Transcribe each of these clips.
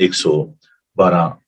112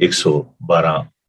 112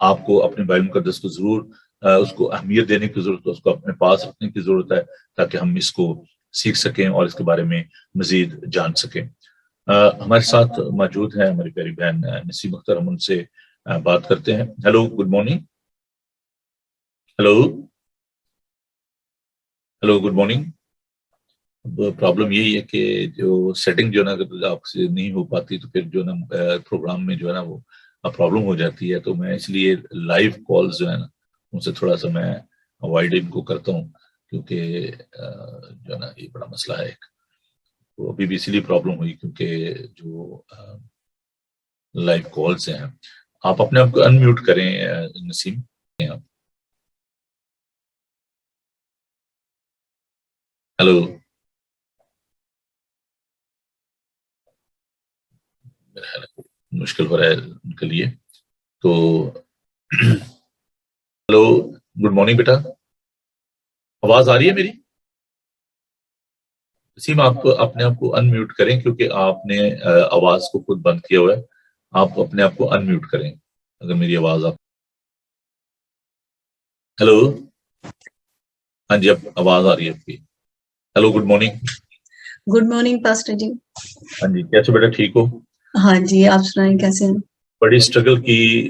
آپ کو اپنے بائبل مقدس کو ضرور اس کو اہمیت دینے کی ضرورت ہے، اس کو اپنے پاس رکھنے کی ضرورت ہے تاکہ ہم اس کو سیکھ سکیں اور اس کے بارے میں مزید جان سکیں۔ ہمارے ساتھ موجود ہیں ہماری پیاری بہن نسیم اختر، ہم ان سے بات کرتے ہیں۔ Hello, good morning. Hello hello, good morning. Problem یہی ہے کہ جو سیٹنگ جو ہے نا آپ سے نہیں ہو پاتی تو پھر جو ہے نا پروگرام میں جو ہے نا وہ پرابلم ہو جاتی ہے، تو میں اس لیے لائیو کالز جو ہے نا ان سے تھوڑا سا میں اوائڈ ان کو کرتا ہوں، کیونکہ جو ہے نا یہ بڑا مسئلہ ہے ایک، تو ابھی بھی اسی لیے پرابلم ہوئی کیونکہ جو لائیو کالز ہیں۔ آپ اپنے آپ کو انمیوٹ کریں نسیم۔ ہیلو، مشکل ہو رہا ہے ان کے لیے، تو ہیلو، گڈ مارننگ بیٹا، آواز آ رہی ہے میری؟ نسیم آپ اپنے آپ کو ان میوٹ کریں، کیونکہ آپ نے آواز کو خود بند کیا ہوا ہے، آپ اپنے آپ کو ان میوٹ کریں اگر میری آواز آپ۔ ہیلو، ہاں جی، اب آواز آ رہی ہے آپ کی۔ Hello, good morning. Good morning pastor ji. ہاں جی، کیسے بیٹا، ٹھیک ہو؟ ہاں جی، آپ سنائیں کیسے ہیں؟ بڑی اسٹرگل کی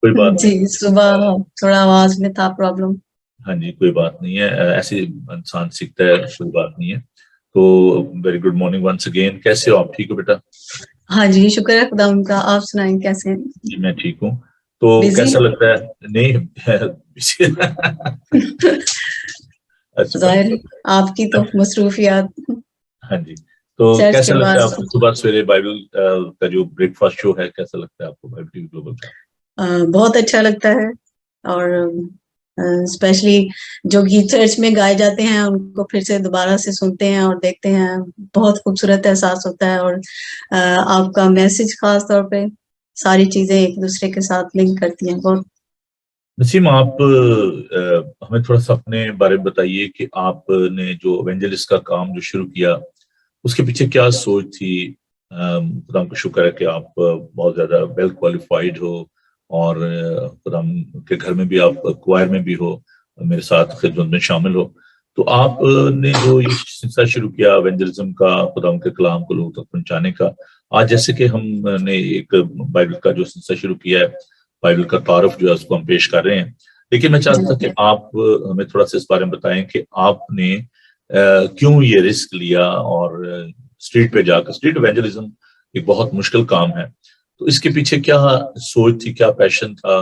کوئی بات جی، نہیں، صبح تھوڑا آواز میں تھا پرابلم۔ ہاں جی، کوئی بات نہیں ہے، ایسے انسان سیکھتا ہے، کوئی بات نہیں ہے۔ تو very good morning once again, کیسے ہو آپ؟ ٹھیک ہو بیٹا؟ ہاں جی، شکر ہے خدا ان کا، آپ سنائیں کیسے ہیں؟ جی میں ٹھیک ہوں۔ تو کیسا لگتا ہے؟ نہیں ظاہر آپ کی تو مصروفیات۔ ہاں جی، تو کیسا لگتا ہے آپ کو صبح سویرے بائبل کا جو بریک فاسٹ شو ہے، کیسا لگتا ہے آپ کو بائبل ٹی وی گلوبل کا؟ بہت اچھا لگتا ہے، اور اسپیشلی جو گیت چرچ میں گائے جاتے ہیں ان کو پھر سے دوبارہ سے سنتے ہیں اور دیکھتے ہیں، بہت خوبصورت احساس ہوتا ہے، اور آپ کا میسج خاص طور پہ ساری چیزیں ایک دوسرے کے ساتھ لنک کرتی ہیں بہت۔ نسیم، آپ ہمیں تھوڑا سا اپنے بارے میں بتائیے کہ آپ نے جو ایونجلسٹ کا کام جو شروع کیا اس کے پیچھے کیا سوچ تھی؟ خدا کا شکر ہے کہ آپ بہت زیادہ ویل کوالیفائڈ ہو، اور خدا کے گھر میں بھی آپ کوائر میں بھی ہو، میرے ساتھ خدمت میں شامل ہو، تو آپ نے جو یہ سلسلہ شروع کیا ایونجلزم کا، خدا کے کلام کو لوگوں تک پہنچانے کا، آج جیسے کہ ہم نے ایک بائبل کا جو سلسلہ شروع کیا ہے، بائبل کا تعارف جو ہے اس کو ہم پیش کر رہے ہیں، لیکن میں چاہتا تھا کہ آپ ہمیں تھوڑا سا اس بارے میں بتائیں کہ آپ نے کیوں یہ رسک لیا، اور اسٹریٹ پہ جا کر، اسٹریٹ ایونجلزم ایک بہت مشکل کام ہے، تو اس کے پیچھے کیا سوچ تھی، کیا پیشن تھا،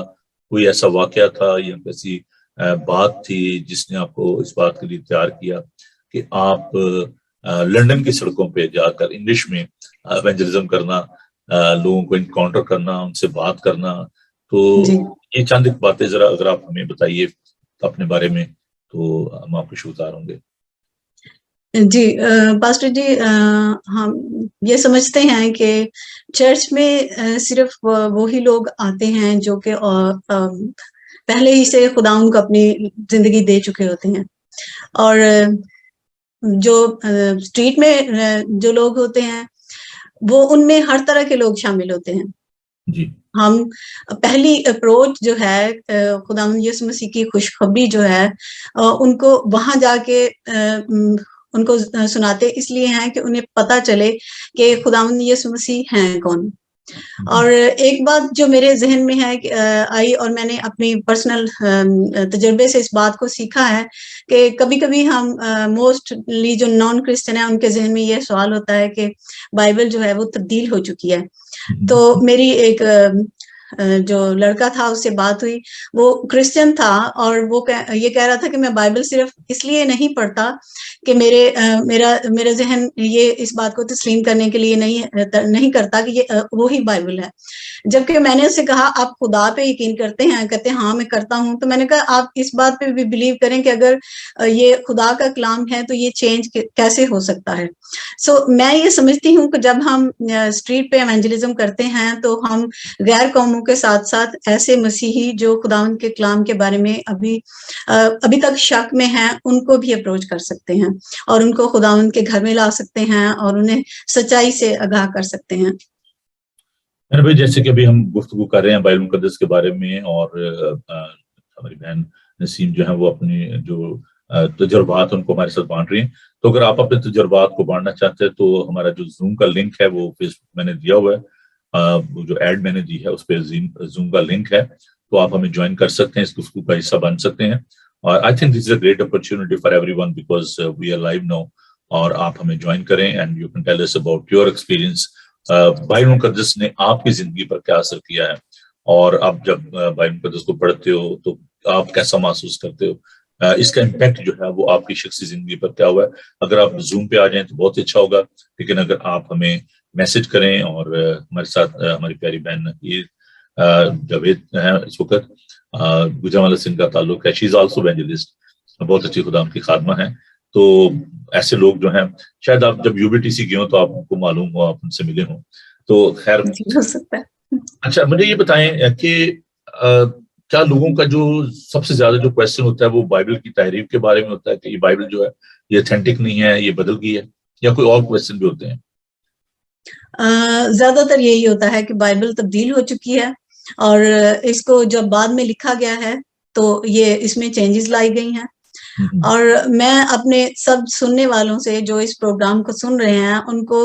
کوئی ایسا واقعہ تھا یا ایسی بات تھی جس نے آپ کو اس بات کے لیے تیار کیا کہ آپ لندن کی سڑکوں پہ جا کر انگلش میں ایونجلزم کرنا، لوگوں کو انکاؤنٹر کرنا، ان سے بات کرنا، تو یہ چند ایک باتیں ذرا اگر آپ ہمیں بتائیے اپنے بارے میں تو ہم آپ کو شکرگزار ہوں گے۔ جی پاسٹر جی، ہم یہ سمجھتے ہیں کہ چرچ میں صرف وہی لوگ آتے ہیں جو کہ پہلے ہی سے خدا ان کو اپنی زندگی دے چکے ہوتے ہیں، اور جو اسٹریٹ میں جو لوگ ہوتے ہیں وہ ان میں ہر طرح کے لوگ شامل ہوتے ہیں۔ جی، ہم پہلی اپروچ جو ہے خدا یسوع مسیح کی خوشخبری جو ہے ان کو وہاں جا کے ان کو سناتے اس لیے ہیں کہ انہیں پتہ چلے کہ خداوند یسوع مسیح ہیں کون۔ اور ایک بات جو میرے ذہن میں ہے آئی، اور میں نے اپنی پرسنل تجربے سے اس بات کو سیکھا ہے کہ کبھی کبھی ہم موسٹلی جو نان کرسچن ہیں ان کے ذہن میں یہ سوال ہوتا ہے کہ بائبل جو ہے وہ تبدیل ہو چکی ہے۔ تو میری ایک جو لڑکا تھا اس سے بات ہوئی، وہ کرسچن تھا، اور وہ یہ کہہ رہا تھا کہ میں بائبل صرف اس لیے نہیں پڑھتا کہ میرا ذہن یہ اس بات کو تسلیم کرنے کے لیے نہیں کرتا کہ یہ وہی بائبل ہے، جبکہ میں نے اسے کہا آپ خدا پہ یقین کرتے ہیں؟ کہتے ہیں ہاں میں کرتا ہوں۔ تو میں نے کہا آپ اس بات پہ بھی بلیو کریں کہ اگر یہ خدا کا کلام ہے تو یہ چینج کیسے ہو سکتا ہے۔ سو میں یہ سمجھتی ہوں کہ جب ہم اسٹریٹ پہ ایونجلزم کرتے ہیں تو ہم غیر قوموں کے ساتھ ساتھ ایسے مسیحی جو خداوند کے کلام کے بارے میں ابھی تک شک میں ہیں ان کو بھی اپروچ کر سکتے ہیں، اور ان کو خداوند کے گھر میں لا سکتے ہیں، اور انہیں سچائی سے آگاہ کر سکتے ہیں۔ میرے بھائی جیسے کہ ابھی ہم گفتگو کر رہے ہیں بائبل مقدس کے بارے میں، اور ہماری بہن نسیم جو ہے وہ اپنی جو تجربات ان کو ہمارے ساتھ بانٹ رہی ہیں. تو اگر آپ اپنے تجربات کو بانٹنا چاہتے ہیں تو ہمارا جو زوم کا لنک ہے وہ فیس بک میں نے دیا ہوا ہے، وہ جو ایڈ میں نے دی ہے اس پہ زوم کا لنک ہے، تو آپ ہمیں جوائن کر سکتے ہیں، اس گفتگو کا حصہ بن سکتے ہیں. اور I think this is a great opportunity for everyone because we are live now. اور آپ ہمیں جوائن کریں and you can tell us about your experience, Bible مقدس نے آپ کی زندگی پر کیا اثر کیا ہے، اور آپ جب بائبل مقدس کو پڑھتے ہو تو آپ کیسا محسوس کرتے ہو، اس کا امپیکٹ جو ہے وہ آپ کی شخصی زندگی پر کیا ہوا ہے. اگر آپ زوم پہ آ جائیں تو بہت اچھا ہوگا، لیکن اگر آپ ہمیں میسج کریں، اور ہمارے ساتھ ہماری پیاری بہن یہ جاوید ہیں اس وقت، گجرانوالہ سندھ کا تعلق ہے، شی از آلسو ایونجلسٹ، بہت اچھی خدا کی خادمہ ہیں. تو ایسے لوگ جو ہیں، شاید آپ جب یو بی ٹی سی گئے ہوں تو آپ کو معلوم ہو، آپ ان سے ملے ہوں. تو خیر، جی ہو سکتا ہے. اچھا مجھے یہ بتائیں کہ کیا لوگوں کا جو سب سے زیادہ جو کوشچن ہوتا ہے وہ بائبل کی تحریف کے بارے میں ہوتا ہے کہ یہ بائبل جو ہے یہ اتھینٹک نہیں ہے، یہ بدل گئی ہے، یا کوئی اور کوشچن بھی ہوتے ہیں؟ زیادہ تر یہی ہوتا ہے کہ بائبل تبدیل ہو چکی ہے، اور اس کو جب بعد میں لکھا گیا ہے تو یہ اس میں چینجز لائی گئی ہیں. اور میں اپنے سب سننے والوں سے جو اس پروگرام کو سن رہے ہیں ان کو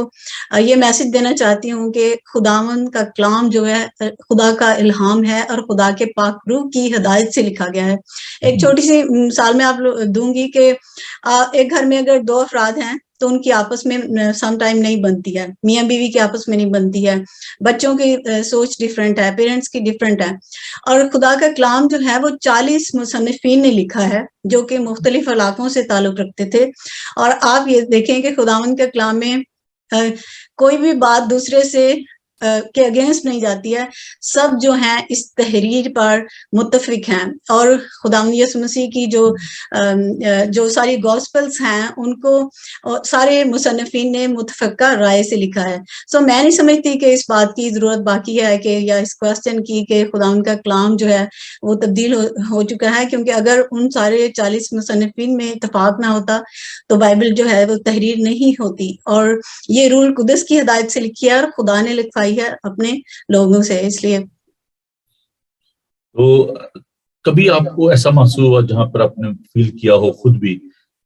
یہ میسج دینا چاہتی ہوں کہ خداوند کا کلام جو ہے خدا کا الہام ہے، اور خدا کے پاک روح کی ہدایت سے لکھا گیا ہے. ایک چھوٹی سی مثال میں آپ دوں گی کہ ایک گھر میں اگر دو افراد ہیں تو ان کی آپس میں سم ٹائم نہیں بنتی ہے، میاں بیوی کی آپس میں نہیں بنتی ہے، بچوں کی سوچ ڈیفرنٹ ہے، پیرنٹس کی ڈیفرنٹ ہے. اور خدا کا کلام جو ہے وہ 40 مصنفین نے لکھا ہے جو کہ مختلف علاقوں سے تعلق رکھتے تھے. اور آپ یہ دیکھیں کہ خداوند کے کلام میں کوئی بھی بات دوسرے سے کے اگینسٹ نہیں جاتی ہے، سب جو ہیں اس تحریر پر متفق ہیں. اور خداوند یسوع مسیح کی جو ساری گاسپلز ہیں ان کو سارے مصنفین نے متفقہ رائے سے لکھا ہے. سو میں نہیں سمجھتی کہ اس بات کی ضرورت باقی ہے کہ یا اس کوشچن کی کہ خداوند کا کلام جو ہے وہ تبدیل ہو چکا ہے، کیونکہ اگر ان سارے 40 مصنفین میں اتفاق نہ ہوتا تو بائبل جو ہے وہ تحریر نہیں ہوتی. اور یہ روح القدس کی ہدایت سے لکھی ہے اور خدا نے لکھوائی ہے اپنے لوگوں سے. اس لیے تو کبھی آپ کو ایسا محسوس ہوا جہاں پر آپ نے فیل کیا ہو خود بھی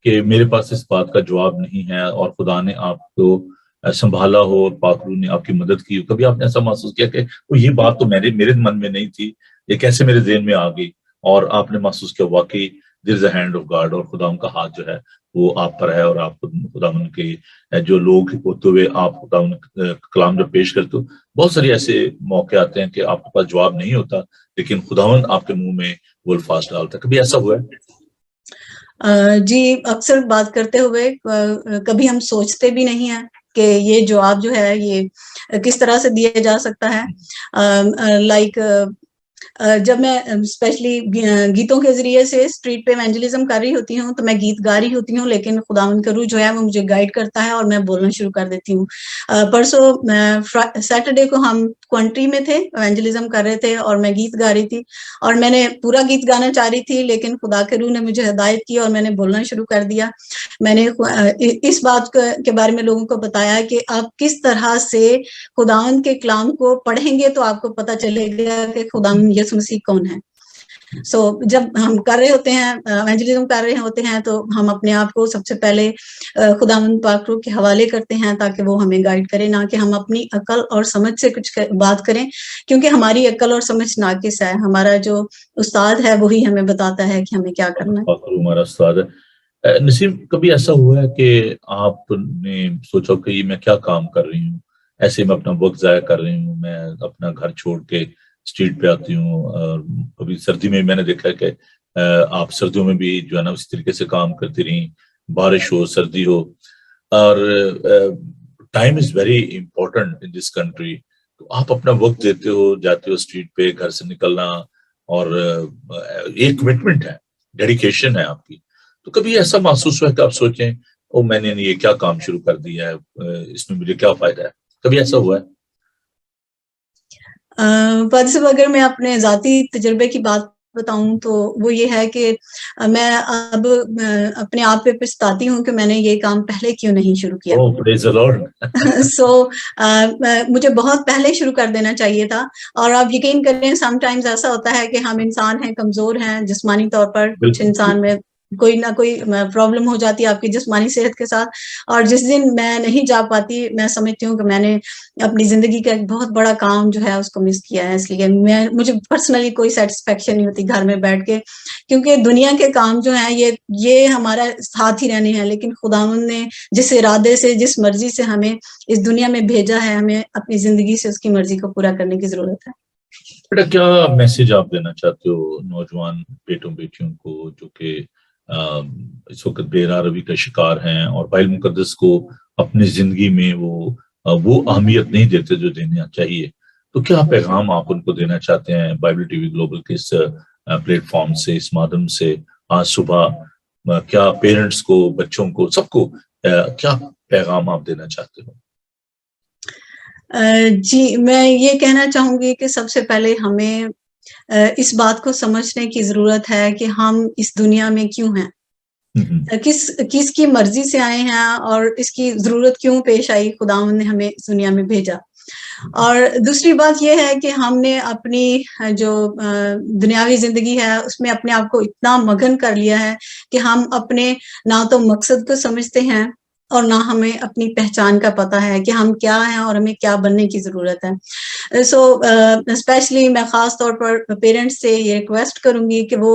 کہ میرے پاس اس بات کا جواب نہیں ہے، اور خدا نے آپ کو سنبھالا ہو اور پاک روح نے آپ کی مدد کی ہو؟ کبھی آپ نے ایسا محسوس کیا کہ یہ بات تو میرے من میں نہیں تھی، یہ کیسے میرے ذہن میں آ گئی، اور آپ نے محسوس کیا واقعی دیر از اے ہینڈ آف گاڈ، اور خدا کا ہاتھ جو ہے وہ آپ پر ہے، اور آپ خدا کے جو لوگ ہوتے ہوئے آپ خدا کلام جب پیش کرتے ہو، بہت سارے ایسے موقع آتے ہیں کہ آپ کے پاس جواب نہیں ہوتا لیکن خداوند آپ کے منہ میں وہ الفاظ ڈالتا ہے. کبھی ایسا ہوا ہے؟ جی، اکثر بات کرتے ہوئے کبھی ہم سوچتے بھی نہیں ہیں کہ یہ جواب جو ہے یہ کس طرح سے دیا جا سکتا ہے. لائک جب میں اسپیشلی گیتوں کے ذریعے سے اسٹریٹ پہ ایونجلزم کر رہی ہوتی ہوں تو میں گیت گا رہی ہوتی ہوں، لیکن خداوند کا روح جو ہے وہ مجھے گائیڈ کرتا ہے اور میں بولنا شروع کر دیتی ہوں. پرسوں سیٹرڈے کو ہم کنٹری میں تھے، ایونجلزم کر رہے تھے اور میں گیت گا رہی تھی، اور میں نے پورا گیت گانا چاہ رہی تھی لیکن خدا کے روح نے مجھے ہدایت کی اور میں نے بولنا شروع کر دیا. میں نے اس بات کے بارے میں لوگوں کو بتایا کہ آپ کس طرح سے خداوند کے کلام کو پڑھیں گے تو آپ کو پتہ چلے گا کہ خداوند یسوع مسیح کون ہے. سو جب ہم کر رہے ہوتے ہیں ایونجلزم کر رہے ہوتے ہیں تو ہم اپنے آپ کو سب سے پہلے خداوند پاک روح کے حوالے کرتے ہیں تاکہ وہ ہمیں گائیڈ کرے، نہ کہ ہم اپنی عقل اور سمجھ سے کچھ بات کریں، کیونکہ ہماری عقل اور سمجھ ناقص ہے. ہمارا جو استاد ہے وہی ہمیں بتاتا ہے کہ ہمیں کیا کرنا ہے. ہمارا استاد ہے. نسیم، کبھی ایسا ہوا ہے کہ آپ نے سوچا کہ یہ میں کیا کام کر رہی ہوں، ایسے میں اپنا وقت ضائع کر رہی ہوں، میں اپنا گھر چھوڑ کے اسٹریٹ پہ آتی ہوں، اور کبھی سردی میں نے دیکھا کہ آپ سردیوں میں بھی جو ہے نا اسی طریقے سے کام کرتی رہیں، بارش ہو سردی ہو، اور time is very important in this country. تو آپ اپنا وقت دیتے ہو، جاتے ہو اسٹریٹ پہ، گھر سے نکلنا، اور ایک کمٹمنٹ ہے، ڈیڈیکیشن ہے آپ کی. تو کبھی ایسا محسوس ہوا کہ آپ سوچیں او میں نے یہ کیا کام شروع کر دیا ہے، اس میں مجھے کیا فائدہ ہے؟ کبھی ایسا ہوا ہے؟ فادر صاحب، اگر میں اپنے ذاتی تجربے کی بات بتاؤں تو وہ یہ ہے کہ میں اب اپنے آپ پہ پچھتاتی ہوں کہ میں نے یہ کام پہلے کیوں نہیں شروع کیا. praise the Lord. سو مجھے بہت پہلے شروع کر دینا چاہیے تھا. اور آپ یقین کریں سم ٹائمز ایسا ہوتا ہے کہ ہم انسان ہیں, کمزور ہیں جسمانی طور پر, کچھ انسان میں کوئی نہ کوئی پرابلم ہو جاتی ہے آپ کی جسمانی صحت کے ساتھ, اور جس دن میں نہیں جا پاتی میں سمجھتی ہوں کہ میں نے اپنی زندگی کا ایک بہت بڑا کام جو ہے اس کو مس کیا ہے. اس لیے مجھے پرسنلی کوئی سیٹسفیکشن نہیں ہوتی گھر میں بیٹھ کے, کیونکہ دنیا کے کام جو ہیں یہ ہمارا ساتھ ہی رہنے ہیں, لیکن خداوند نے جس ارادے سے جس مرضی سے ہمیں اس دنیا میں بھیجا ہے, ہمیں اپنی زندگی سے اس کی مرضی کو پورا کرنے کی ضرورت ہے. بیٹا کیا میسج آپ دینا چاہتے ہو نوجوان بیٹوں بیٹیوں کو جو کہ اس وقت بے روی کا شکار ہیں اور بائبل مقدس کو اپنی زندگی میں وہ اہمیت نہیں دیتے جو دینا چاہیے, تو کیا پیغام آپ ان کو دینا چاہتے ہیں بائبل ٹی وی گلوبل کے اس پلیٹ فارم سے, اس مادھیم سے آج صبح کیا پیرنٹس کو, بچوں کو, سب کو کیا پیغام آپ دینا چاہتے ہو؟ جی میں یہ کہنا چاہوں گی کہ سب سے پہلے ہمیں اس بات کو سمجھنے کی ضرورت ہے کہ ہم اس دنیا میں کیوں ہیں, کس کی مرضی سے آئے ہیں اور اس کی ضرورت کیوں پیش آئی, خداوند نے ہمیں اس دنیا میں بھیجا. اور دوسری بات یہ ہے کہ ہم نے اپنی جو دنیاوی زندگی ہے اس میں اپنے آپ کو اتنا مگن کر لیا ہے کہ ہم اپنے نہ تو مقصد کو سمجھتے ہیں اور نہ ہمیں اپنی پہچان کا پتہ ہے کہ ہم کیا ہیں اور ہمیں کیا بننے کی ضرورت ہے. سو اسپیشلی میں خاص طور پر پیرنٹس سے یہ ریکویسٹ کروں گی کہ وہ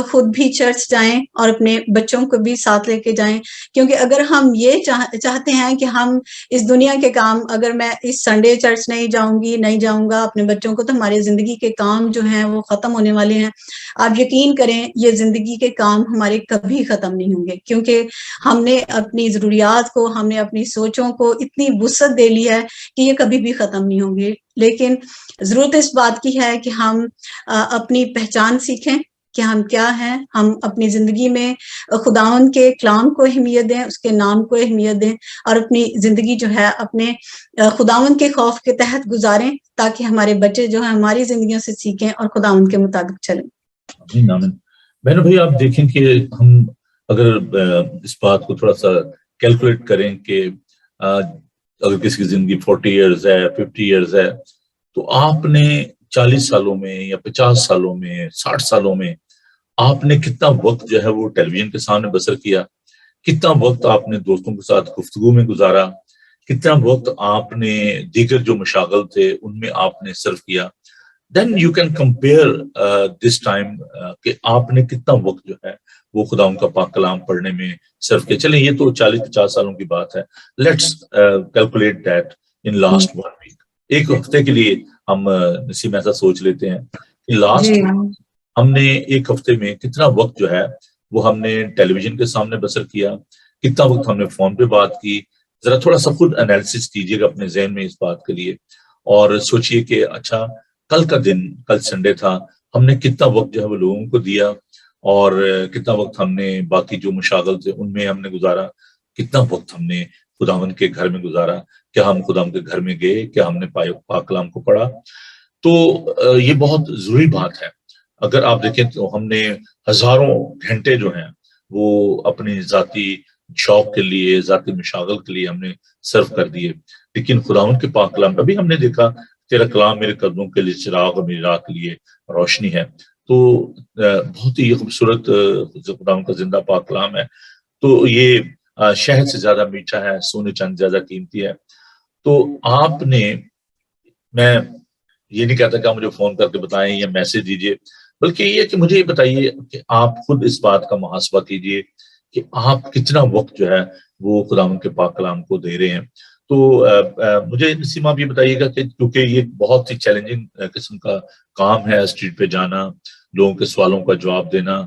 خود بھی چرچ جائیں اور اپنے بچوں کو بھی ساتھ لے کے جائیں, کیونکہ اگر ہم یہ چاہتے ہیں کہ ہم اس دنیا کے کام, اگر میں اس سنڈے چرچ نہیں جاؤں گا اپنے بچوں کو, تو ہماری زندگی کے کام جو ہیں وہ ختم ہونے والے ہیں. آپ یقین کریں یہ زندگی کے کام ہمارے کبھی ختم نہیں ہوں گے, کیونکہ ہم نے اپنی ضروریات کو, ہم نے اپنی سوچوں کو اتنی وسعت دے لی ہے کہ یہ کبھی بھی ختم نہیں ہوں گے. لیکن ضرورت اس بات کی ہے کہ ہم اپنی پہچان سیکھیں کہ ہم کیا ہیں, ہم اپنی زندگی میں خداوند کے کلام کو اہمیت دیں, اس کے نام کو اہمیت دیں, اور اپنی زندگی جو ہے اپنے خداوند کے خوف کے تحت گزاریں, تاکہ ہمارے بچے جو ہیں ہماری زندگیوں سے سیکھیں اور خداوند کے مطابق چلیں. آمین. بہنوں بھائی آپ دیکھیں کہ ہم اگر اس بات کو تھوڑا سا کیلکولیٹ کریں کہ اگر کسی کی زندگی 40 ایئرز ہے, 50 ایئرز ہے, تو آپ نے 40 سالوں میں یا 50 سالوں میں 60 سالوں میں آپ نے کتنا وقت جو ہے وہ ٹیلی ویژن کے سامنے بسر کیا, کتنا وقت آپ نے دوستوں کے ساتھ گفتگو میں گزارا, کتنا وقت آپ نے دیگر جو مشاغل تھے ان میں آپ نے صرف کیا. Then you can compare this time کہ آپ نے کتنا وقت جو ہے وہ خدا ان کا پاک کلام پڑھنے میں صرف کیا. چلیں یہ تو 40-50 سالوں کی بات ہے, let's calculate that in last 1 week. ایک ہفتے کے لیے ہم نسیم ایسا سوچ لیتے ہیں کہ لاسٹ ہم نے ایک ہفتے میں کتنا وقت جو ہے وہ ہم نے ٹیلی ویژن کے سامنے بسر کیا, کتنا وقت ہم نے فون پہ بات کی. ذرا تھوڑا سا خود انالیسس کیجیے گا اپنے ذہن میں اس بات کے لیے, اور سوچئے کہ اچھا کل کا دن, کل سنڈے تھا, ہم نے کتنا وقت جو ہے وہ لوگوں کو دیا, اور کتنا وقت ہم نے باقی جو مشاغل تھے ان میں ہم نے گزارا, کتنا وقت ہم نے خداوند کے گھر میں گزارا, کیا ہم خداوند کے گھر میں گئے, کیا ہم نے پاک کلام کو پڑھا. تو یہ بہت ضروری بات ہے. اگر آپ دیکھیں تو ہم نے ہزاروں گھنٹے جو ہیں وہ اپنی ذاتی شوق کے لیے, ذاتی مشاغل کے لیے ہم نے صرف کر دیے, لیکن خداوند کے پاک کلام کا بھی ہم نے دیکھا تیرا کلام میرے قدموں کے لیے چراغ اور میری راہ کے لیے روشنی ہے. تو بہت ہی خوبصورت خداوند کا زندہ پاک کلام ہے. تو یہ شہد سے زیادہ میٹھا ہے, سونے چاند زیادہ قیمتی ہے. تو آپ نے, میں یہ نہیں کہتا کہ آپ مجھے فون کر کے بتائیں یا میسج دیجئے, بلکہ یہ کہ مجھے یہ بتائیے کہ آپ خود اس بات کا محاسبہ کیجئے کہ آپ کتنا وقت جو ہے وہ خداوند کے پاک کلام کو دے رہے ہیں. تو مجھے نسیم آپ یہ بتائیے گا کہ کیونکہ یہ بہت ہی چیلنجنگ قسم کا کام ہے, اسٹریٹ پہ جانا, لوگوں کے سوالوں کا جواب دینا,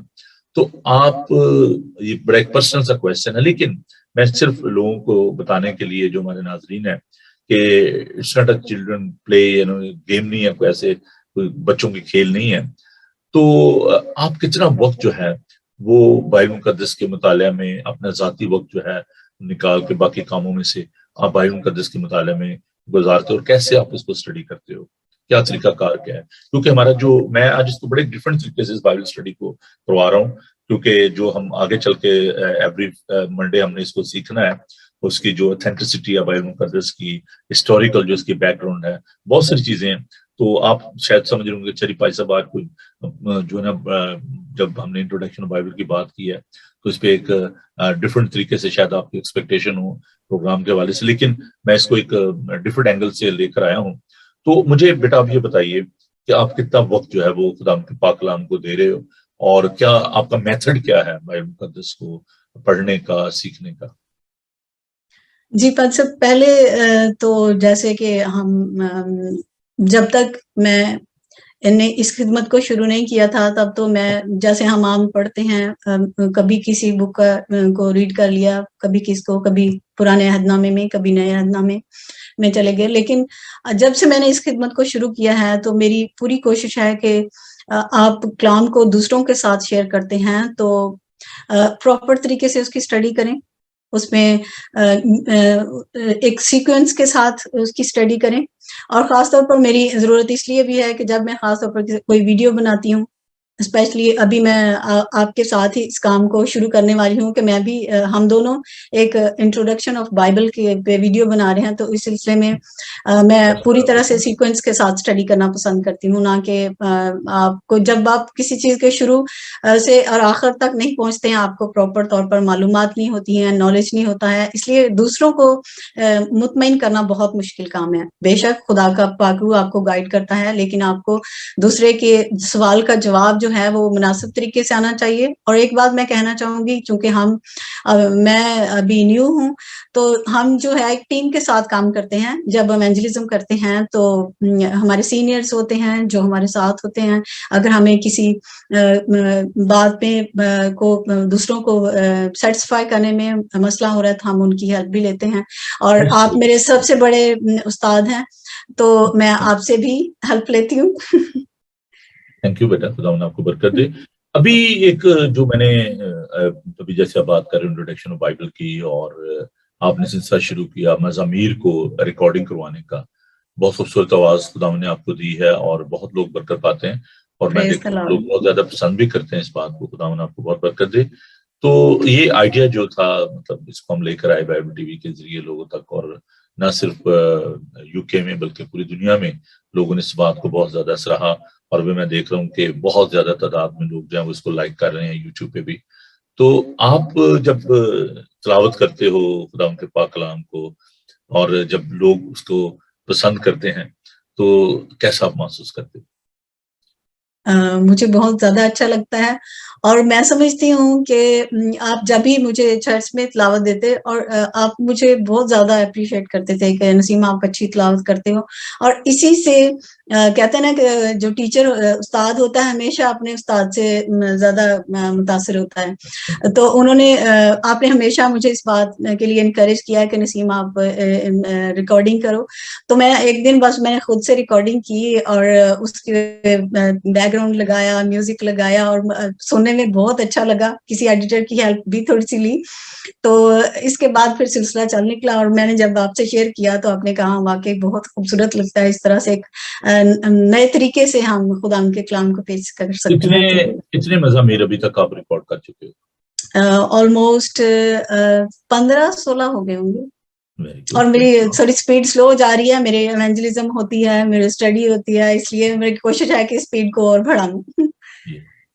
تو آپ, یہ بڑا ایک پرسنل سا کویسچن ہے, لیکن میں صرف لوگوں کو بتانے کے لیے جو ہمارے ناظرین ہیں کہ it's not a children play, game نہیں ہے, کوئی ایسے کوئی بچوں کے کھیل نہیں ہے. تو آپ کتنا وقت جو ہے وہ بائبل مقدس کے مطالعہ میں, اپنا ذاتی وقت جو ہے نکال کے باقی کاموں میں سے آپ بائبل مقدس کے مطالعے میں گزارتے ہو, اور کیسے آپ اس کو اسٹڈی کرتے ہو؟ کیا طریقہ کار کیا ہے. کیونکہ ہمارا جو میں آج اس کو بڑے ڈفرینٹ طریقے سے اس بائبل اسٹڈی کو کروا رہا ہوں, کیونکہ جو ہم آگے چل کے ایوری منڈے ہم نے اس کو سیکھنا ہے, اس کی جو اتھینٹسٹی ہے بائبل مقدس کی, ہسٹوریکل جو اس کی بیک گراؤنڈ ہے, بہت ساری چیزیں ہیں. تو آپ شاید سمجھ رہے ہوں گے چری پائی صاحب آج کوئی جو ہے نا, جب ہم نے انٹروڈکشن بائبل کی بات کی ہے تو اس پہ ایک ڈفرینٹ طریقے سے شاید آپ کی ایکسپیکٹیشن ہو پروگرام کے حوالے سے, لیکن میں اس کو ایک ڈفرینٹ اینگل سے لے کر آیا ہوں. تو مجھے بیٹا آپ یہ بتائیے کہ آپ کتنا وقت جو ہے وہ خدا کے پاک کلام کو دے رہے ہو, اور کیا آپ کا میتھڈ کیا ہے بائبل مقدس کو پڑھنے کا, سیکھنے کا؟ جی پد سے پہلے تو جیسے کہ ہم جب تک میں نے اس خدمت کو شروع نہیں کیا تھا تب تو میں جیسے ہم عام پڑھتے ہیں, کبھی کسی بک کو ریڈ کر لیا, کبھی کس کو, کبھی پرانے عہد نامے میں, کبھی نئے عہد نامے میں چلے گئے. لیکن جب سے میں نے اس خدمت کو شروع کیا ہے تو میری پوری کوشش ہے کہ آپ کلام کو دوسروں کے ساتھ شیئر کرتے ہیں تو پراپر طریقے سے اس کی اسٹڈی کریں, اس میں ایک سیکوینس کے ساتھ اس کی اسٹڈی کریں. اور خاص طور پر میری ضرورت اس لیے بھی ہے کہ جب میں خاص طور پر کوئی ویڈیو بناتی ہوں, اسپیشلی ابھی میں آپ کے ساتھ ہی اس کام کو شروع کرنے والی ہوں کہ میں بھی, ہم دونوں ایک انٹروڈکشن آف بائبل کے ویڈیو بنا رہے ہیں, تو اس سلسلے میں میں پوری طرح سے سیکوینس کے ساتھ اسٹڈی کرنا پسند کرتی ہوں, نہ کہ آپ کو جب آپ کسی چیز کے شروع سے اور آخر تک نہیں پہنچتے ہیں آپ کو پراپر طور پر معلومات نہیں ہوتی ہیں, نالج نہیں ہوتا ہے, اس لیے دوسروں کو مطمئن کرنا بہت مشکل کام ہے. بے شک خدا کا پاک روح آپ کو گائیڈ کرتا ہے, لیکن آپ کو دوسرے کے سوال کا جواب جو ہے وہ مناسب طریقے سے آنا چاہیے. اور ایک بات میں کہنا چاہوں گی, چونکہ میں ابھی نیو ہوں, تو ہم جو ہے ایک ٹیم کے ساتھ کام کرتے ہیں. جب ایونجلزم کرتے ہیں تو ہمارے سینئرز ہوتے ہیں جو ہمارے ساتھ ہوتے ہیں, اگر ہمیں کسی بات میں کو دوسروں کو سیٹسفائی کرنے میں مسئلہ ہو رہا ہے تو ہم ان کی ہیلپ بھی لیتے ہیں. اور آپ میرے سب سے بڑے استاد ہیں تو میں آپ سے بھی ہیلپ لیتی ہوں. تھینک یو بیٹا, خدا آپ کو برکت دے. ابھی ایک جو میں نے ابھی جیسے آپ بات کر رہے انٹروڈکشن آف بائبل کی, اور آپ نے سلسلہ شروع کیا مزامیر کو ریکارڈنگ کروانے کا, بہت خوبصورت آواز خدا نے آپ کو دی ہے اور بہت لوگ برکت پاتے ہیں, اور میں دیکھتا ہوں لوگ بہت زیادہ پسند بھی کرتے ہیں اس بات کو. خدا آپ کو بہت برکت دے. تو یہ آئیڈیا جو تھا, مطلب اس کو ہم لے کر آئے بائبل ٹی وی کے ذریعے لوگوں تک, اور نہ صرف یو کے میں بلکہ پوری دنیا میں لوگوں نے اس بات کو بہت زیادہ سراہا, اور بھی میں دیکھ رہا ہوں کہ بہت زیادہ تعداد میں لوگ جو ہیں وہ اس کو لائک کر رہے ہیں یوٹیوب پہ بھی. تو آپ جب تلاوت کرتے ہو خدا ان کے پاک کلام کو, اور جب لوگ اس کو پسند کرتے ہیں, تو کیسا آپ محسوس کرتے ہو؟ مجھے بہت زیادہ اچھا لگتا ہے, اور میں سمجھتی ہوں کہ آپ جب بھی مجھے چرچ میں تلاوت دیتے, اور آپ مجھے بہت زیادہ اپریشیٹ کرتے تھے کہ نسیم آپ اچھی تلاوت کرتے ہو, اور اسی سے کہتے ہیں نا کہ جو ٹیچر استاد ہوتا ہے ہمیشہ اپنے استاد سے زیادہ متاثر ہوتا ہے. تو انہوں نے آپ نے ہمیشہ مجھے اس بات کے لیے انکریج کیا کہ نسیم آپ ریکارڈنگ کرو. تو میں ایک دن بس میں نے خود سے ریکارڈنگ کی, اور اس کی بیک گراؤنڈ لگایا, میوزک لگایا, اور سننے میں بہت اچھا لگا. کسی ایڈیٹر کی ہیلپ بھی تھوڑی سی لی, تو اس کے بعد پھر سلسلہ چل نکلا. اور میں نے جب آپ سے شیئر کیا تو آپ نے کہا واقعی بہت خوبصورت لگتا ہے, اس طرح سے ایک نئے طریقے سے ہم خدا کے کلام کو پیش کر سکتے ہیں. کتنے مزامیر ابھی تک آپ ریکارڈ کر چکے ہو؟ آلموسٹ 15-16 ہو گئے ہوں گے. اور میری تھوڑی اسپیڈ سلو جا رہی ہے, میری ایونجلزم ہوتی ہے, میری اسٹڈی ہوتی ہے, اس لیے میری کوشش ہے کہ اسپیڈ کو اور بڑھاؤں.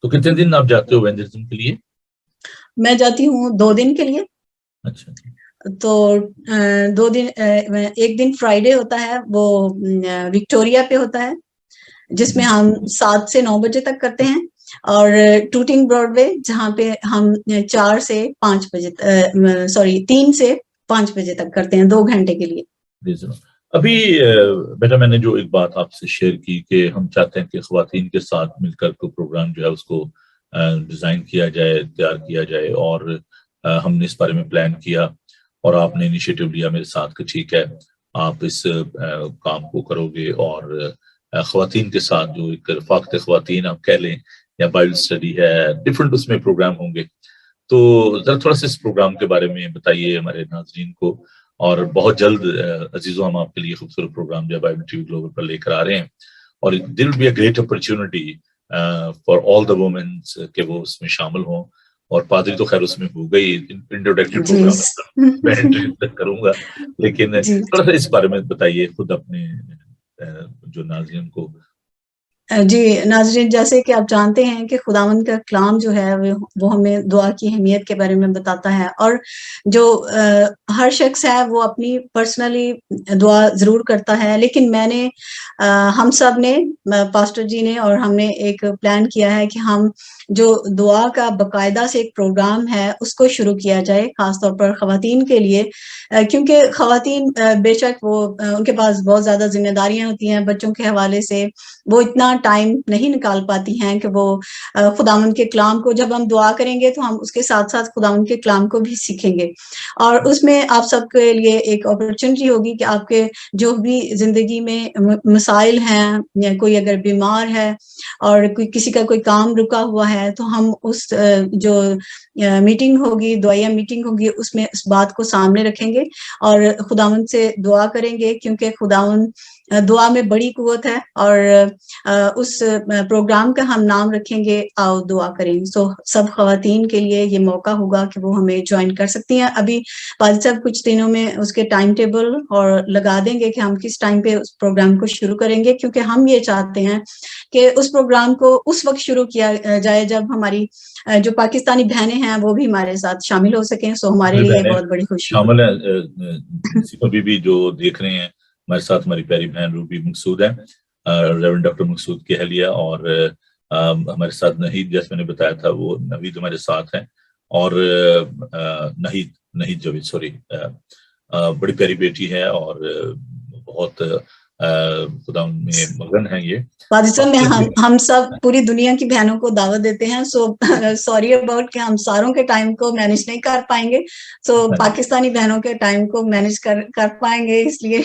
تو کتنے دن آپ جاتے ہو ایونجلزم کے لیے؟ میں جاتی ہوں 2 دن کے لیے. اچھا. تو 2 دن, ایک دن فرائیڈے ہوتا ہے, وہ وکٹوریا پہ ہوتا ہے, جس میں ہم 7 سے 9 بجے تک کرتے ہیں, اور ٹوٹنگ براڈ وے جہاں پہ ہم 4 سے 5 بجے 3 سے 5 بجے تک کرتے ہیں, 2 گھنٹے کے لیے. ابھی بیٹا میں نے جو ایک بات آپ سے شیئر کی کہ ہم چاہتے ہیں کہ خواتین کے ساتھ مل کر کوئی پروگرام جو ہے اس کو ڈیزائن کیا جائے, تیار کیا جائے, اور ہم نے اس بارے میں پلان کیا, اور آپ نے انیشیٹو لیا میرے ساتھ کہ ٹھیک ہے آپ اس کام کو کرو گے, اور خواتین کے ساتھ جو ایک رفاقت خواتین آپ کہہ لیں, یا بائبل اسٹڈی ہے, ڈفرینٹ اس میں پروگرام ہوں گے. تو ذرا تھوڑا سا اس پروگرام کے بارے میں بتائیے ہمارے ناظرین کو, اور بہت جلد عزیزوں ہم آپ کے لیے خوبصورت پروگرام جو بائبل ٹی وی گلوبل پر لے کر آ رہے ہیں. اور دل be a great opportunity for all the women's کہ وہ اس میں شامل ہوں. اور پادری تو خیر اس میں ہو گئی انٹروڈکٹری پروگرام میں انٹروڈکٹ تک کروں گا, لیکن تھوڑا سا اس بارے میں بتائیے خود اپنے جو ناظرین کو. جی ناظرین, جیسے کہ آپ جانتے ہیں کہ خداوند کا کلام جو ہے وہ ہمیں دعا کی اہمیت کے بارے میں بتاتا ہے, اور جو ہر شخص ہے وہ اپنی پرسنلی دعا ضرور کرتا ہے, لیکن میں نے ہم سب نے, پاسٹر جی نے اور ہم نے ایک پلان کیا ہے کہ ہم جو دعا کا باقاعدہ سے ایک پروگرام ہے اس کو شروع کیا جائے, خاص طور پر خواتین کے لیے, کیونکہ خواتین بے شک وہ ان کے پاس بہت زیادہ ذمہ داریاں ہوتی ہیں بچوں کے حوالے سے, وہ اتنا ٹائم نہیں نکال پاتی ہیں کہ وہ خداوند کے کلام کو, جب ہم دعا کریں گے تو ہم اس کے ساتھ ساتھ خداوند کے کلام کو بھی سیکھیں گے, اور اس میں آپ سب کے لیے ایک اپرچونٹی ہوگی کہ آپ کے جو بھی زندگی میں مسائل ہیں, یا کوئی اگر بیمار ہے اور کسی کا کوئی کام رکا ہوا ہے, تو ہم اس جو میٹنگ ہوگی, دعائیا میٹنگ ہوگی, اس میں اس بات کو سامنے رکھیں گے اور خداوند سے دعا کریں گے, کیونکہ خداوند دعا میں بڑی قوت ہے. اور اس پروگرام کا ہم نام رکھیں گے آؤ دعا کریں. سو سب خواتین کے لیے یہ موقع ہوگا کہ وہ ہمیں جوائن کر سکتی ہیں. ابھی والد صاحب کچھ دنوں میں اس کے ٹائم ٹیبل اور لگا دیں گے کہ ہم کس ٹائم پہ اس پروگرام کو شروع کریں گے, کیونکہ ہم یہ چاہتے ہیں کہ اس پروگرام کو اس وقت شروع کیا جائے جب ہماری جو پاکستانی بہنیں ہیں وہ بھی ہمارے ساتھ شامل ہو سکیں. سو ہمارے لیے بہت بڑی خوشی شامل ہے. ابھی بھی جو دیکھ رہے ہیں ہمارے ساتھ ہماری پیاری بہن روبی مقصود ہے, ریورنڈ ڈاکٹر مقصود کی اہلیہ, اور ہمارے ساتھ نہید, جیسے میں نے بتایا تھا وہ نوید ہمارے ساتھ ہیں, اور نہید جاوید سوری, بڑی پیاری بیٹی ہے اور بہت خدا میں مگن ہے. یہ پاکستان میں ہم سب پوری دنیا کی بہنوں کو دعوت دیتے ہیں. سو سوری اباؤٹ کہ ہم ساروں کے ٹائم کو مینج نہیں کر پائیں گے, سو پاکستانی بہنوں کے ٹائم کو مینج کر پائیں گے, اس لیے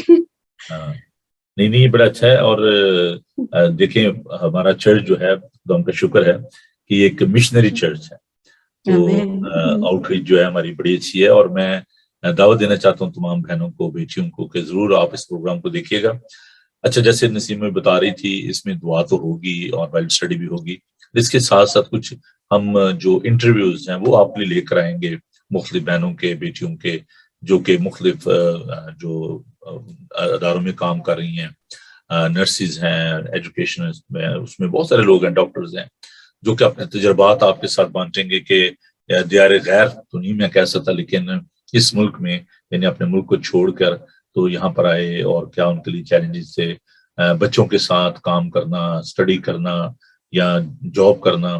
نہیں بڑا اچھا ہے. اور دیکھیں ہمارا چرچ جو ہے خدا کا شکر ہے کہ یہ ایک مشنری چرچ ہے, تو آؤٹ ریچ جو ہے ہماری بڑی اچھی ہے. اور میں دعوت دینا چاہتا ہوں تمام بہنوں کو, بیٹیوں کو, کہ ضرور آپ اس پروگرام کو دیکھیے گا. اچھا, جیسے نسیم میں بتا رہی تھی, اس میں دعا تو ہوگی اور بائبل اسٹڈی بھی ہوگی, اس کے ساتھ ساتھ کچھ ہم جو انٹرویوز ہیں وہ آپ لیے لے کر آئیں گے, مختلف بہنوں کے, بیٹیوں کے, جو کہ مختلف جو اداروں میں کام کر رہی ہیں, نرسز ہیں, ایجوکیشن میں, اس میں بہت سارے لوگ ہیں, ڈاکٹرز ہیں, جو کہ اپنے تجربات آپ کے ساتھ بانٹیں گے کہ دیار غیر تو نہیں میں کہہ سکتا, لیکن اس ملک میں یعنی اپنے ملک کو چھوڑ کر تو یہاں پر آئے, اور کیا ان کے لیے چیلنجز تھے, بچوں کے ساتھ کام کرنا, اسٹڈی کرنا یا جاب کرنا,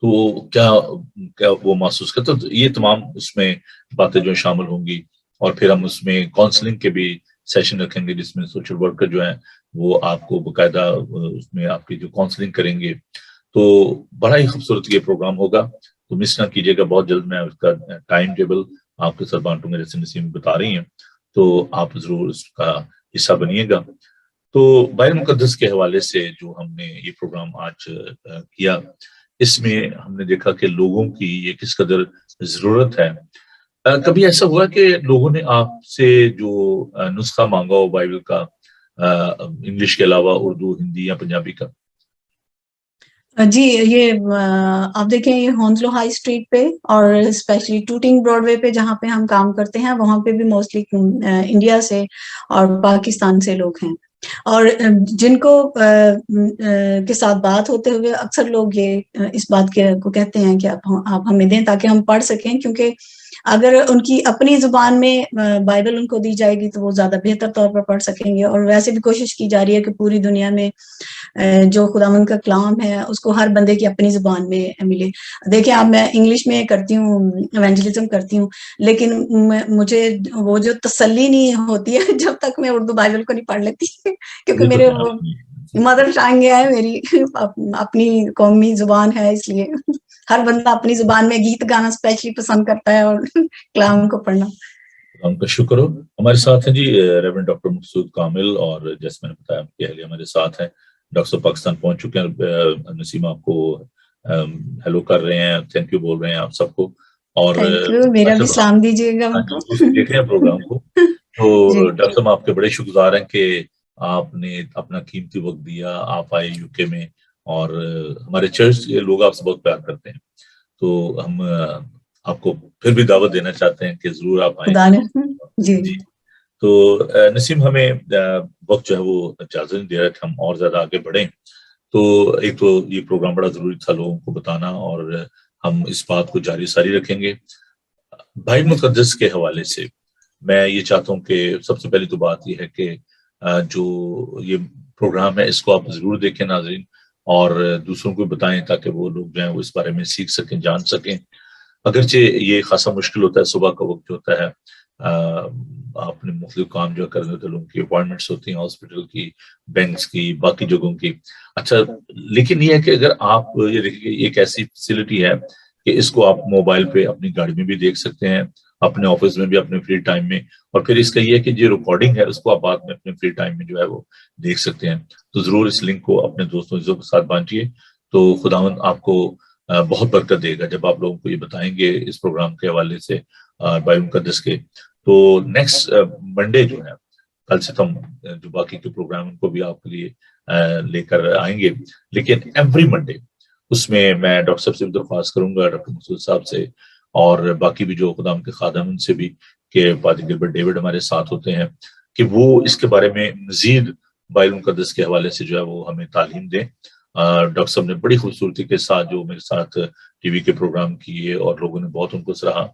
تو کیا وہ محسوس کرتے. تو یہ تمام اس میں باتیں جو شامل ہوں گی. اور پھر ہم اس میں کاؤنسلنگ کے بھی سیشن رکھیں گے, جس میں سوشل ورکر جو ہیں وہ آپ کو باقاعدہ اس میں آپ کی جو کاؤنسلنگ کریں گے. تو بڑا ہی خوبصورت یہ پروگرام ہوگا, تو مس نہ کیجیے گا. بہت جلد میں اس کا ٹائم ٹیبل آپ کے ساتھ بانٹوں گا, جیسے نسیم بتا رہی ہیں, تو آپ ضرور اس کا حصہ بنیے گا. تو بائبل مقدس کے حوالے سے جو ہم نے یہ پروگرام آج کیا, اس میں ہم نے دیکھا کہ لوگوں کی یہ کس قدر ضرورت ہے. کبھی ایسا ہوا کہ لوگوں نے آپ سے جو نسخہ مانگا ہو بائبل کا, انگلش کے علاوہ اردو, ہندی یا پنجابی کا؟ جی, یہ آپ دیکھیں, یہ ہونسلو ہائی اسٹریٹ پہ اور اسپیشلی ٹوٹنگ براڈ وے پہ جہاں پہ ہم کام کرتے ہیں, وہاں پہ بھی موسٹلی انڈیا سے اور پاکستان سے لوگ ہیں. اور جن کو کے ساتھ بات ہوتے ہوئے اکثر لوگ یہ اس بات کو کہتے ہیں کہ آپ ہمیں دیں تاکہ ہم پڑھ سکیں, کیونکہ اگر ان کی اپنی زبان میں بائبل ان کو دی جائے گی تو وہ زیادہ بہتر طور پر پڑھ سکیں گے. اور ویسے بھی کوشش کی جا رہی ہے کہ پوری دنیا میں جو خداوند کا کلام ہے اس کو ہر بندے کی اپنی زبان میں ملے. دیکھیں اب میں انگلش میں کرتی ہوں, ایونجلزم کرتی ہوں, لیکن مجھے وہ جو تسلی نہیں ہوتی ہے جب تک میں اردو بائبل کو نہیں پڑھ لیتی, کیونکہ میرے وہ مدر ٹانگ ہے, میری اپنی قومی زبان ہے, اس لیے ہر بندہ اپنی زبان میں گیت گانا اسپیشلی پسند کرتا ہے اور کلام کو پڑھنا. ہم کا شکر ہو. ہمارے ساتھ ہیں جی ریورنڈ ڈاکٹر مقصود کامل, اور جیسے میں نے بتایا کہ اہلیہ ہمارے ساتھ ہیں. ڈاکٹر صاحب پاکستان پہنچ چکے ہیں. نسیم آپ کو ہیلو کر رہے ہیں, تھینک یو بول رہے ہیں آپ سب کو. اور میرا بھی سلام دیجیے گا ان کو, دیکھ رہے ہیں پروگرام کو. تو ڈاکٹر صاحب آپ کے بڑے شکر گزار ہیں کہ آپ نے اپنا قیمتی وقت دیا, آپ آئے یوکے میں, اور ہمارے چرچ کے لوگ آپ سے بہت پیار کرتے ہیں, تو ہم آپ کو پھر بھی دعوت دینا چاہتے ہیں کہ ضرور آپ آئیں. خدا نے جی جی, تو نسیم ہمیں وقت جو ہے وہ اجازت نہیں دے رہا کہ ہم اور زیادہ آگے بڑھیں, تو ایک تو یہ پروگرام بڑا ضروری تھا لوگوں کو بتانا, اور ہم اس بات کو جاری ساری رکھیں گے. بائبل مقدس کے حوالے سے میں یہ چاہتا ہوں کہ سب سے پہلی تو بات یہ ہے کہ جو یہ پروگرام ہے اس کو آپ ضرور دیکھیں ناظرین, اور دوسروں کو بتائیں تاکہ وہ لوگ جو ہیں وہ اس بارے میں سیکھ سکیں, جان سکیں. اگرچہ یہ خاصا مشکل ہوتا ہے, صبح کا وقت جو ہوتا ہے, آپ نے مختلف کام جو کرنے ہوتے ہیں, لوگوں کی اپوائنٹمنٹس ہوتی ہیں, ہاسپٹل کی, بینکس کی, باقی جگہوں کی. اچھا, لیکن یہ ہے کہ اگر آپ یہ دیکھیں ایک ایسی فیسلٹی ہے کہ اس کو آپ موبائل پہ اپنی گاڑی میں بھی دیکھ سکتے ہیں, اپنے آفس میں بھی, اپنے فری ٹائم میں, اور پھر اس کا یہ ہے کہ جو ریکارڈنگ ہے اس کو آپ بعد میں اپنے فری ٹائم میں جو ہے وہ دیکھ سکتے ہیں. تو ضرور اس لنک کو اپنے دوستوں کے ساتھ بانٹیے, تو خداوند آپ کو بہت برکت دے گا جب آپ لوگوں کو یہ بتائیں گے اس پروگرام کے حوالے سے بائبل مقدس کے. تو نیکسٹ منڈے جو ہے, کل سے ہم جو باقی کے پروگرام ان کو بھی آپ کے لیے لے کر آئیں گے, لیکن ایوری منڈے اس میں میں ڈاکٹر صاحب سے بھی درخواست کروں گا, ڈاکٹر مسعود صاحب سے اور باقی بھی جو خدام کے خادم ان سے بھی, کہ پادری گلبرٹ ڈیوڈ ہمارے ساتھ ہوتے ہیں, کہ وہ اس کے بارے میں مزید بائبل مقدس کے حوالے سے جو ہے وہ ہمیں تعلیم دیں. ڈاکٹر صاحب نے بڑی خوبصورتی کے ساتھ جو میرے ساتھ ٹی وی کے پروگرام کیے اور لوگوں نے بہت ان کو سراہا,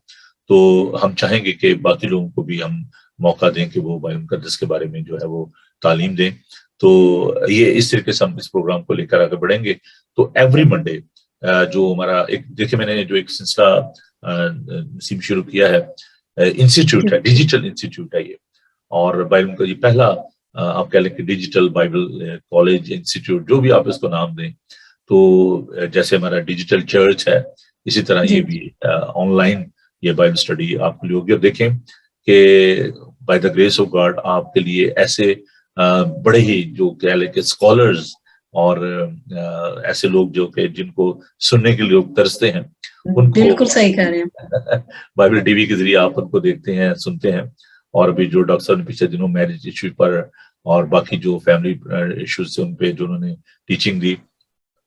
تو ہم چاہیں گے کہ باقی لوگوں کو بھی ہم موقع دیں کہ وہ بائبل مقدس کے بارے میں جو ہے وہ تعلیم دیں. تو یہ اس طریقے سے ہم اس پروگرام کو لے کر آگے بڑھیں گے. تو ایوری منڈے جو ہمارا ایک دیکھیں, میں نے جو ایک سلسلہ شروع کیا ہے, انسٹیٹیوٹ ہے, ڈیجیٹل انسٹیٹیوٹ ہے یہ, اور بائبل کا یہ پہلا آپ کہہ لیں کہ ڈیجیٹل بائبل کالج انسٹیٹیوٹ, جو بھی آپ اس کو نام دیں. تو جیسے ہمارا ڈیجیٹل چرچ ہے, اسی طرح یہ بھی آن لائن یہ بائبل اسٹڈی آپ کے لیے ہوگی. اور دیکھیں کہ by the grace of God آپ کے لیے ایسے بڑے ہی جو کہہ لیں کہ اسکالرز اور ایسے لوگ جو کہ جن کو سننے کے لیے لوگ ترستے ہیں, ان کو بالکل صحیح کہہ رہے ہیں, بائبل ٹی وی کے ذریعے آپ ان کو دیکھتے ہیں, سنتے ہیں. اور بھی جو ڈاکٹر صاحب نے پچھلے دنوں میرج ایشو پر اور باقی جو فیملی ایشوز سے ان پہ جو انہوں نے ٹیچنگ دی,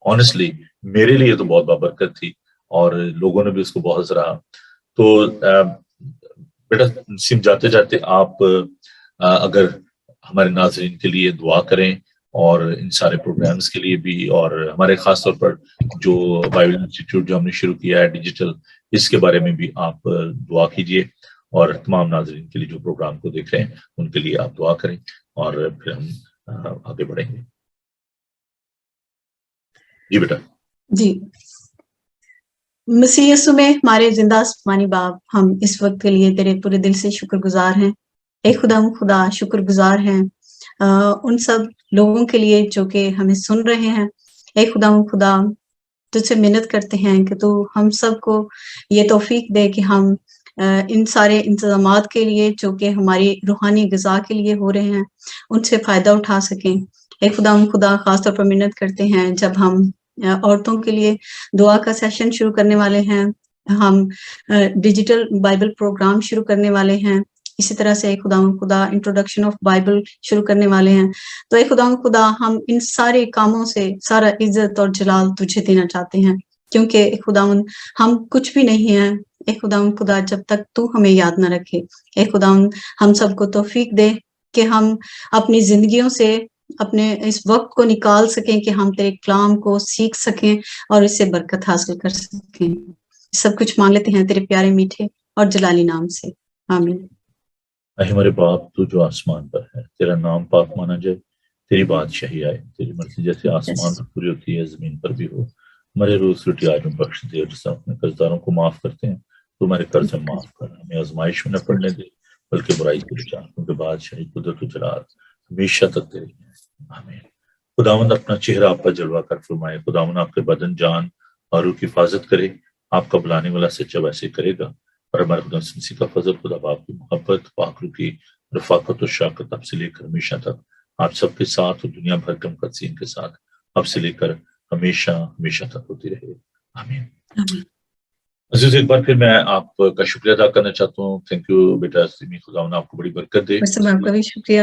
آنیسٹلی میرے لیے تو بہت بابرکت تھی, اور لوگوں نے بھی اس کو بہت سراہا. تو بیٹا نسیم, جاتے جاتے آپ اگر ہمارے ناظرین کے لیے دعا کریں, اور ان سارے پروگرامز کے لیے بھی, اور ہمارے خاص طور پر جو بائبل انسٹیٹیوٹ جو ہم نے شروع کیا ہے ڈیجیٹل, اس کے بارے میں بھی آپ دعا کیجیے, اور تمام ناظرین کے لیے جو پروگرام کو دیکھ رہے ہیں ان کے لیے آپ دعا کریں, اور پھر ہم آگے بڑھیں گے. جی بیٹا. جی, مسیح یسوع میں ہمارے زندہ آسمانی باپ, ہم اس وقت کے لیے تیرے پورے دل سے شکر گزار ہیں. اے خدا شکر گزار ہیں ان سب لوگوں کے لیے جو کہ ہمیں سن رہے ہیں. اے خدا تجھ سے منت کرتے ہیں کہ تو ہم سب کو یہ توفیق دے کہ ہم ان سارے انتظامات کے لیے جو کہ ہماری روحانی غذا کے لیے ہو رہے ہیں ان سے فائدہ اٹھا سکیں. اے خدا خاص طور پر منت کرتے ہیں جب ہم عورتوں کے لیے دعا کا سیشن شروع کرنے والے ہیں, ہم ڈیجیٹل بائبل پروگرام شروع کرنے والے ہیں, اسی طرح سے خدا انٹروڈکشن آف بائبل شروع کرنے والے ہیں. تو اے خدا ہم ان سارے کاموں سے سارا عزت اور جلال تجھے دینا چاہتے ہیں, کیونکہ اے خداوند ہم کچھ بھی نہیں ہیں. اے خدا جب تک تو ہمیں یاد نہ رکھے, اے خداوند ہم سب کو توفیق دے کہ ہم اپنی زندگیوں سے اپنے اس وقت کو نکال سکیں کہ ہم تیرے کلام کو سیکھ سکیں اور اس سے برکت حاصل کر سکیں. سب کچھ مانگ لیتے ہیں تیرے پیارے میٹھے اور جلالی نام سے, آمین. اے ہمارے باپ تو جو آسمان پر ہے, تیرا نام پاک مانا جائے, تیری بادشاہی آئے, تیری مرضی جیسے آسمان پر پوری ہوتی ہے زمین پر بھی ہو. ہمارے روز روٹی آج ہم بخش دے, اور جیسے اپنے قرضداروں کو معاف کرتے ہیں تو ہمارے قرض ہم معاف کر, ہمیں آزمائش میں نہ پڑنے دے بلکہ برائی سے بچا, کیونکہ بادشاہی قدرت و جلال ہمیشہ تک تیری ہے, آمین. خداوند اپنا چہرہ آپ پر جلوہ کر فرمائے, خداوند آپ کے بدن جان اور روح کی حفاظت کرے, آپ کا بلانے والا سچا ویسے کرے گا, اور ہمارے خدا مسیح کا فضل, خدا باپ کی محبت, پاک روح کی رفاقت و شاقت اب سے لے کر ہمیشہ تک آپ سب کے ساتھ اور دنیا بھر کے مقدسین کے ساتھ اب سے لے کر ہمیشہ ہمیشہ تک ہوتی رہے, آمین. عزیز, ایک بار پھر میں آپ کا شکریہ ادا کرنا چاہتا ہوں. تھینک یو بیٹا سیمی, خداوند آپ کو بڑی برکت دے. آپ کا بھی شکریہ.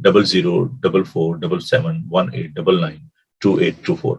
00447718992824।